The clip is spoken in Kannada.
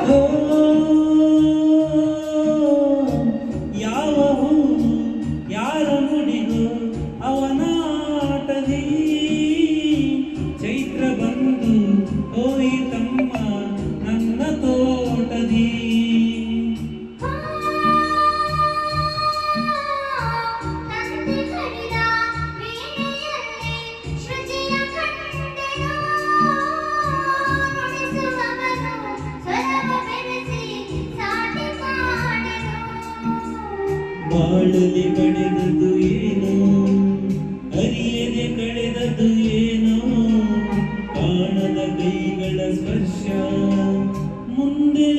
ಓ ಯಾವ ಹೂವು ಯಾರ ಮುಡಿಗೋ ಅವನ ಆಟದಿ ಚೈತ್ರ ಬಂದು ಹೋಯಿತಮ್ಮ ನನ್ನ ತೋಟದಿ ಬಾಳಲಿ ಕಳೆದದು ಏನೋ ಅರಿಯದೆ ಕಳೆದದು ಏನೋ ಕಾಣದ ಕೈಗಳ ಸ್ಪರ್ಶ ಮುಂದೆ